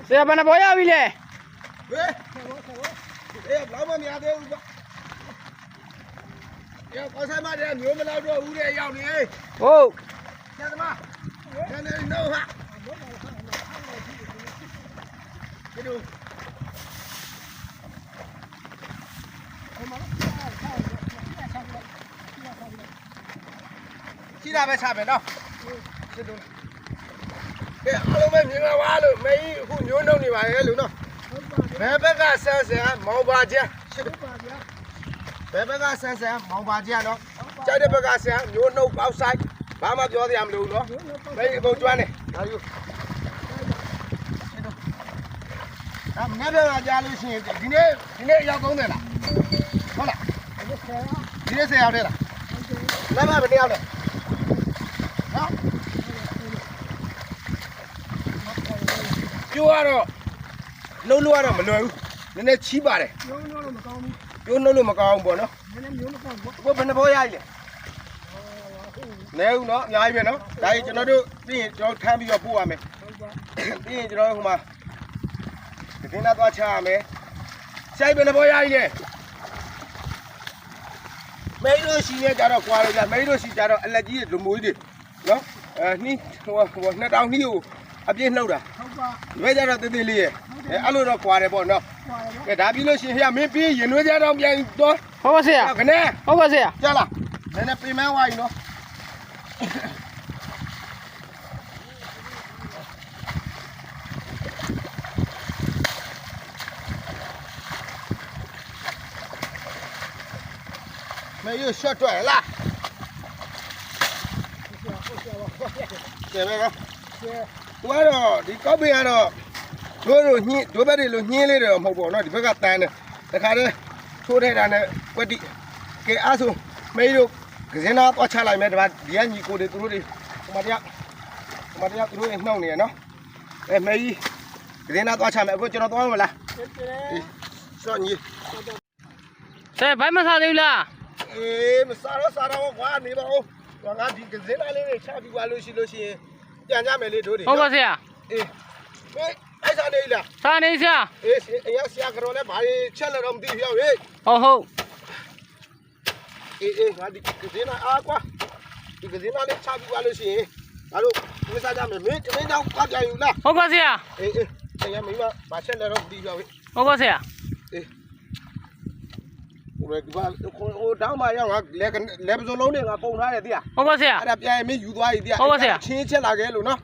ဆရာဘယ်နှပေါ်ရပြီလဲ ဟေးအေးလောက်မများသေးဘူးပေါ့ရောကောဆိုင်မတဲ့မျိုးမလောက်တော့ဦးတဲ့ရောက်နေဟုတ်ကျန်သမားကျန်နေတော့ဟာဒီလိုရှိတာပဲချပဲနော်စစ်တို့ကဲအားလုံးပဲမြင်ပါဝါလို့မင်းအခုညိုးနှုတ်နေပါရဲ့လို့နော်ဘယ်ဘက်ကဆန်းဆန်းမောင်ပါကျန်းဘယ်ဘက်ကဆန်းဆန်းမောင်ပါကျန်းနော်ကြိုက်တဲ့ဘက်ကဆန်းညိုးနှုတ်ပေါက်ဆိုင်ဘာမှပြောစရာမလိုဘူးနော်မင်းအကုန်ကျွမ်းနေဒါယူဒါမနေ့ကကြားလို့ရှိရင်ဒီနေ့ရောက်30လားဟုတ်လားဒီနေ့10ရောက်တယ်လားလက်မဘယ်နှစ်ရောက်လဲနော်ပြောရတော့လှုပ်လို့ရတော့မလွယ်ဘူးနည်းနည်းချီးပါတယ်ပြောလို့မကောင်းဘူး ပြောနှုတ်လို့မကောင်းဘူးပေါ့နော်နည်းနည်းမျိုးမကောင်းဘူး ဘယ်နှဘောရည်လဲနဲဦးနော်အများကြီးပဲနော်ဒါကြီးကျွန်တော်တို့ပြီးရင်ကျွန်တော်ထမ်းပြီးတော့ပို့ရမယ်ပြီးရင်ကျွန်တော်ဟိုမှာဒီနေ့တော့ချရမယ်ဆိုင်ဘယ်နှဘောရည်လဲမဲလို့ရှိနေကြတော့ကွာလို့လားမဲလို့ရှိကြတော့အလက်ကြီးတွေလူမွေးတွေနော်နှီးဟို2000နှီးကိုအပြည့်နှုတ်တာဟုတ်ပါ ရွေးကြတော့တင်းတင်းလေးရဲ့အဲ့လိုတော့ကွာတယ်ပေါ့နော်ကဲဒါပြီးလို့ရှိရင်ဟဲ့မင်းပြီးရင်ရွေးကြတော့ပြန်တော့ ဟုတ်ပါဆရာ ခနဲ့ ဟုတ်ပါဆရာ ကြားလားနည်းနည်းပြင်မဝိုင်းနော်没有学转了，对不对？我说你搞不样了，多你多把的路你来了，好不？那你不个单的，那看的出来单的，我的给阿叔没有，可是那我车来没对吧？连你过的都的，我们家都弄呢喏，哎没，可是那多车没，我叫他多少了？说你。 ဆရာဘိုင်းမစားသေးဘူးလား အေးမစားတော့ကွာနေပါဦး။ငါဒီကစင်းသားလေးတွေချပြီးသွားလို့ရှိရင်ပြန်ကြမယ်လေတို့တွေ ဟုတ်ပါဆရာ အေးအဲ့စားနေလား စားနေဆရာ အေးအရင်ဆရာကတော့လည်းဘာချက်လဲတော့မသိဘူးဟဲ့ ဟုတ် အေးငါဒီကစင်းသားအားကွာဒီကစင်းသားလေးချပြီးသွားလို့ရှိရင်ငါတို့ဝိစားကြမယ်မင်းတမင်းကြောင့်ကောက်ကြယူလား ဟုတ်ပါဆရာ အေးအရင်မိမဘာချက်လဲတော့မသိဘူးဟဲ့ ဟုတ်ပါဆရာ ဟိုတောင်းမရောက်ငါလဲပစုံလုံးနဲ့ငါပုံထားတယ်တိလား ဟုတ်ပါဆရာ အဲ့ဒါပြန်ရင်မင်းယူသွားပြီတိလား ဟုတ်ပါဆရာ ချင်းချက်လာခဲ့လို့နော်